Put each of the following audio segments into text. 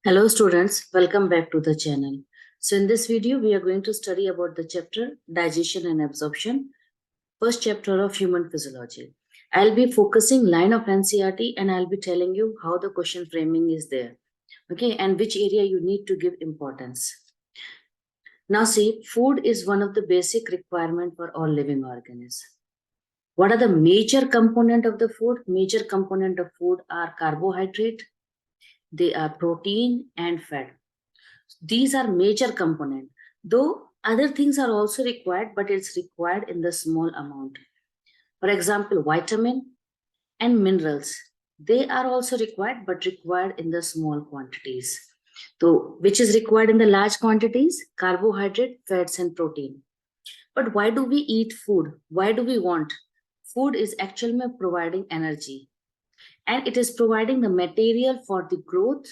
Hello students, welcome back to the channel. So in this video, we are going to study about the chapter Digestion and Absorption, first chapter of Human Physiology. I'll be focusing line of NCERT and I'll be telling you how the question framing is there. Okay, and which area you need to give importance. Now see, food is one of the basic requirement for all living organisms. What are the major component of the food? Major component of food are carbohydrate, they are protein and fat. These are major component, though other things are also required, but it's required in the small amount. For example, vitamin and minerals, they are also required, but required in the small quantities. So which is required in the large quantities? Carbohydrate, fats and protein. But why do we eat food? Why do we want? Food is actually providing energy, and it is providing the material for the growth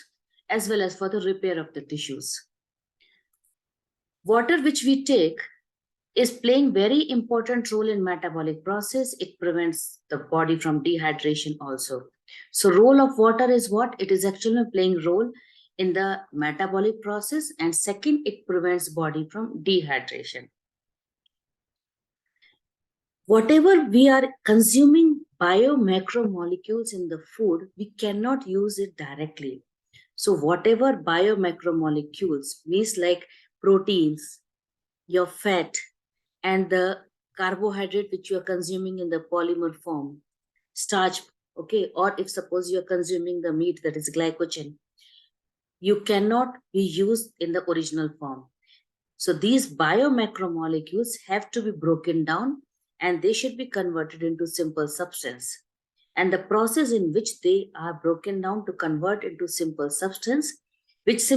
as well as for the repair of the tissues. Water which we take is playing very important role in metabolic process. It prevents the body from dehydration also. So role of water is what? It is actually playing role in the metabolic process, and second, it prevents body from dehydration. Whatever we are consuming biomacromolecules in the food, we cannot use it directly. So whatever biomacromolecules means like proteins, your fat, and the carbohydrate which you are consuming in the polymer form, starch, okay, or if suppose you are consuming the meat, that is glycogen, you cannot be used in the original form. So these biomacromolecules have to be broken down and they should be converted into simple substance. And the process in which they are broken down to convert into simple substance, which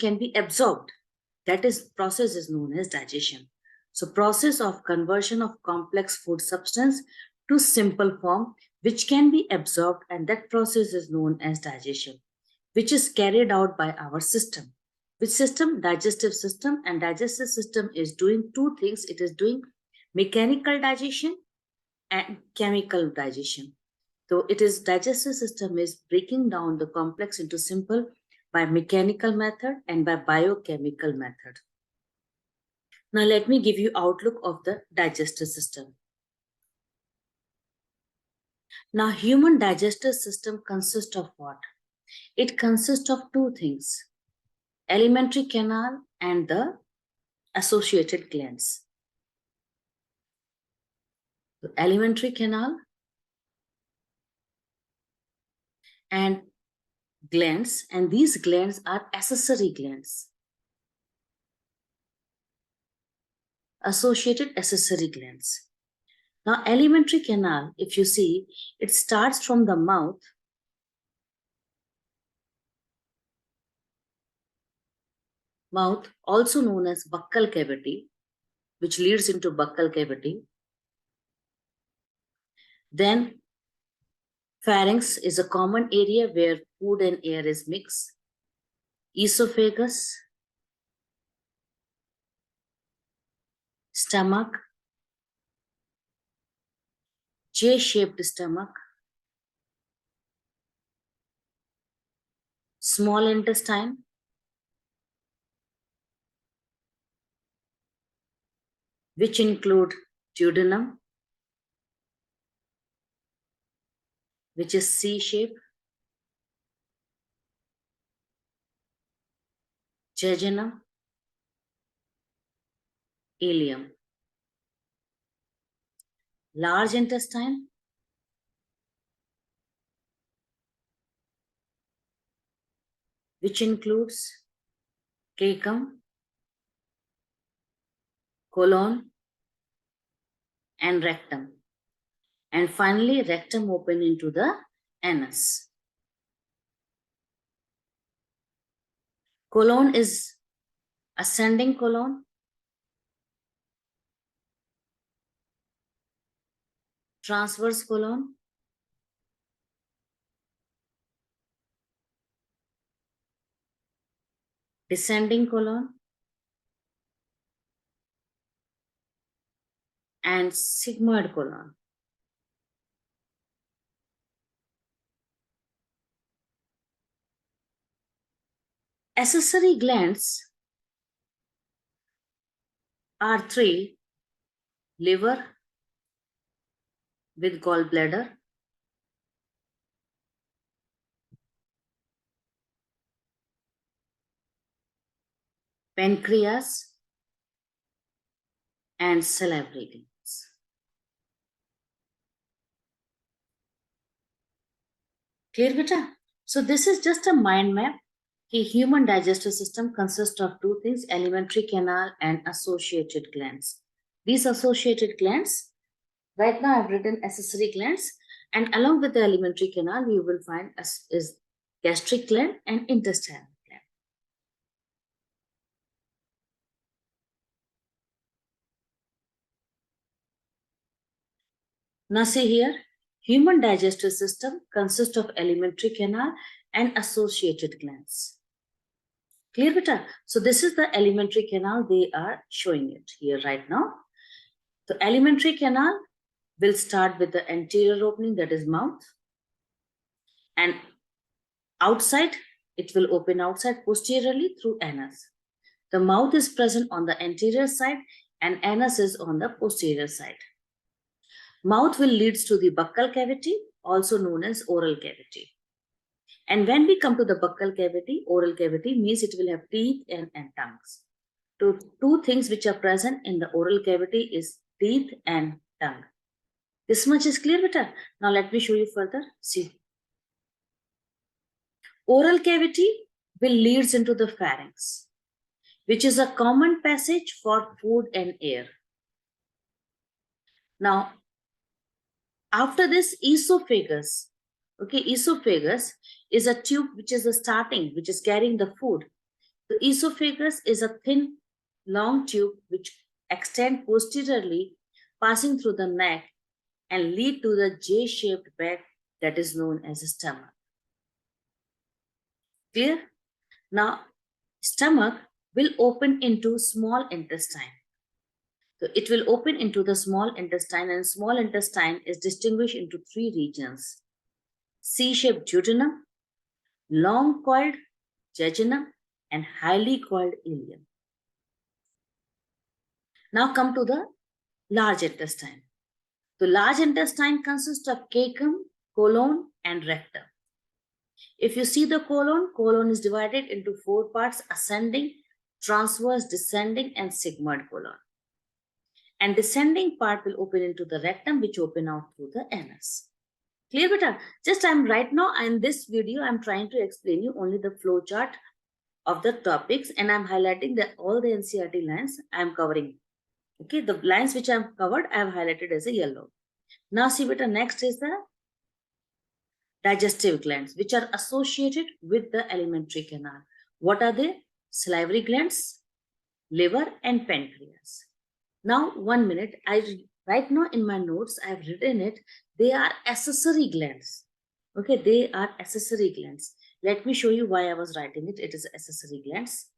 can be absorbed, that is process is known as digestion. So process of conversion of complex food substance to simple form which can be absorbed, and that process is known as digestion, which is carried out by our system. Which system? Digestive system. And digestive system is doing two things. It is doing mechanical digestion and chemical digestion. So it is digestive system is breaking down the complex into simple by mechanical method and by biochemical method. Now let me give you outlook of the digestive system. Now human digestive system consists of what? It consists of two things: alimentary canal and the associated glands. The alimentary canal and glands, and these glands are accessory glands. Associated accessory glands. Now, alimentary canal, if you see, it starts from the mouth also known as buccal cavity, which leads into buccal cavity. Then pharynx is a common area where food and air is mixed. Esophagus, stomach, J-shaped stomach, small intestine, which include duodenum, which is C-shape, jejunum, ileum. Large intestine, which includes cecum, colon, and rectum. And finally, rectum open into the anus. Colon is ascending colon, transverse colon, descending colon, and sigmoid colon. Accessory glands are three: liver with gallbladder, pancreas, and salivary glands. Clear, beta? So this is just a mind map. The human digestive system consists of two things: alimentary canal and associated glands. These associated glands, right now I've written accessory glands, and along with the alimentary canal, you will find is gastric gland and intestinal gland. Now see here, human digestive system consists of alimentary canal and associated glands. Clear, beta? So this is the alimentary canal. They are showing it here right now. The alimentary canal will start with the anterior opening, that is mouth, and outside it will open outside posteriorly through anus. The mouth is present on the anterior side and anus is on the posterior side. Mouth will leads to the buccal cavity, also known as oral cavity. And when we come to the buccal cavity, oral cavity means it will have teeth and tongues. Two things which are present in the oral cavity is teeth and tongue. This much is clear, beta? Now let me show you further. See. Oral cavity will leads into the pharynx, which is a common passage for food and air. Now, after this, esophagus. Okay, esophagus is a tube which is the starting, which is carrying the food. The esophagus is a thin, long tube which extends posteriorly, passing through the neck and lead to the J-shaped bag that is known as a stomach. Clear? Now, stomach will open into small intestine. So it will open into the small intestine, and small intestine is distinguished into three regions: C-shaped duodenum, long coiled jejunum, and highly coiled ileum. Now come to the large intestine. The large intestine consists of cecum, colon, and rectum. If you see the colon is divided into four parts: ascending, transverse, descending, and sigmoid colon. And descending part will open into the rectum, which open out through the anus. Clear, beta? Just I'm right now in this video, I'm trying to explain you only the flow chart of the topics, and I'm highlighting all the NCERT lines I'm covering. Okay, the lines which I've covered, I've highlighted as a yellow. Now see, beta, next is the digestive glands, which are associated with the alimentary canal. What are they? Salivary glands, liver, and pancreas. Now, 1 minute. Right now in my notes, I have written it. They are accessory glands. Okay, they are accessory glands. Let me show you why I was writing it. It is accessory glands.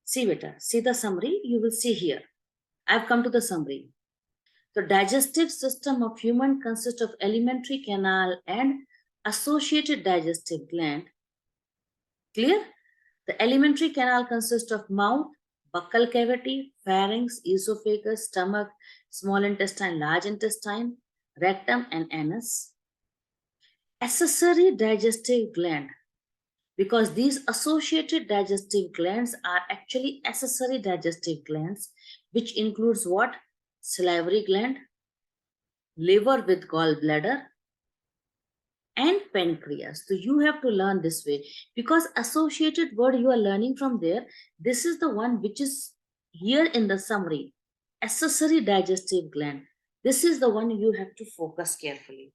See, beta, see the summary. You will see here. I've come to the summary. The digestive system of human consists of alimentary canal and associated digestive gland. Clear? The alimentary canal consists of mouth, buccal cavity, pharynx, esophagus, stomach, small intestine, large intestine, rectum, and anus. Accessory digestive gland, because these associated digestive glands are actually accessory digestive glands, which includes what? Salivary gland, liver with gallbladder, and pancreas. So you have to learn this way, because associated word you are learning from there, this is the one which is here in the summary. Accessory digestive gland. This is the one you have to focus carefully.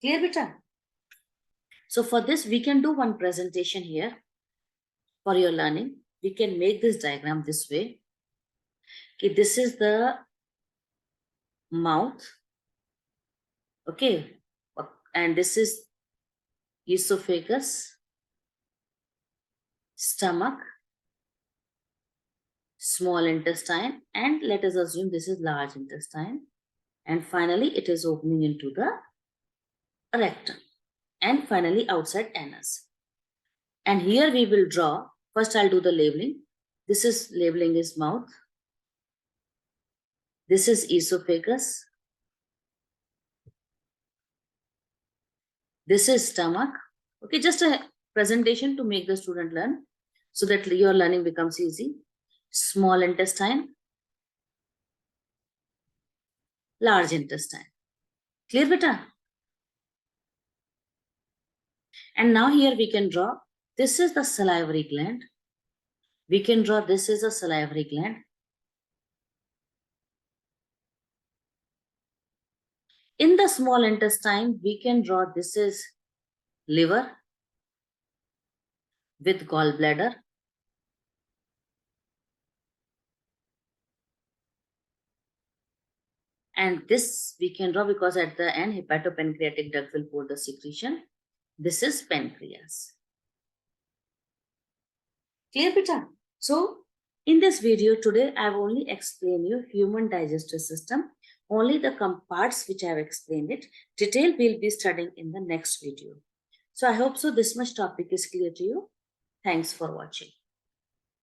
Clear, beta? So for this, we can do one presentation here for your learning. We can make this diagram this way. Okay, this is the mouth. Okay, and this is esophagus, stomach, small intestine, and let us assume this is large intestine. And finally, it is opening into the rectum. And finally, outside anus. And here we will draw. First, I'll do the labeling. This is labeling is mouth. This is esophagus. This is stomach. Okay, just a presentation to make the student learn so that your learning becomes easy. Small intestine, large intestine. Clear, beta? And now here we can draw. This is the salivary gland. We can draw this is a salivary gland. In the small intestine, we can draw this is liver with gallbladder. And this we can draw because at the end, hepatopancreatic duct will pour the secretion. This is pancreas. Clear, beta? So, in this video today, I have only explained you human digestive system. Only the parts which I have explained it. Detail we'll be studying in the next video. So, I hope so this much topic is clear to you. Thanks for watching.